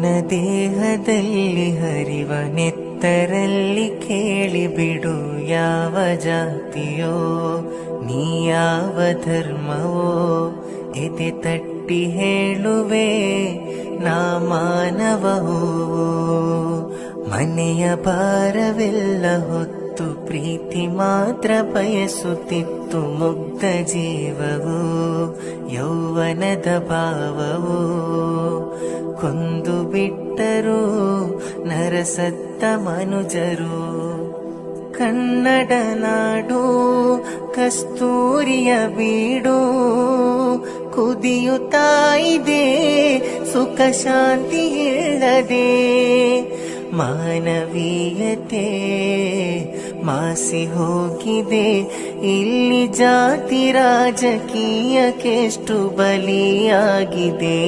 ನಿನ್ನ ದೇಹದಲ್ಲಿ ಹರಿವ ನೆತ್ತರಲ್ಲಿ ಕೇಳಿಬಿಡು ಯಾವ ಜಾತಿಯೋ ನೀ ಯಾವ ಧರ್ಮವೋ ಎದೆ ತಟ್ಟಿ ಹೇಳುವೆ ನಾ ಮಾನವವೋ ಮನೆಯ ಭಾರವೆಲ್ಲ ಹೊತ್ತು ಪ್ರೀತಿ ಮಾತ್ರ ಬಯಸುತ್ತಿತ್ತು ಮುಗ್ಧ ಜೀವವು ಯೌವನದ ಭಾವವು ಕೊಂದು ಬಿಟ್ಟರು ನರಸತ್ತ ಮನುಜರು ಕನ್ನಡ ನಾಡು ಕಸ್ತೂರಿಯ ಬೀಡು ಕುದಿಯುತ್ತಾ ಇದೆ ಸುಖ ಶಾಂತಿ ಇಲ್ಲದೆ ಮಾನವೀಯತೆ ಮಾಸಿ ಹೋಗಿದೆ ಇಲ್ಲಿ ಜಾತಿ ರಾಜಕೀಯಕ್ಕೆಷ್ಟು ಬಲಿಯಾಗಿದೆ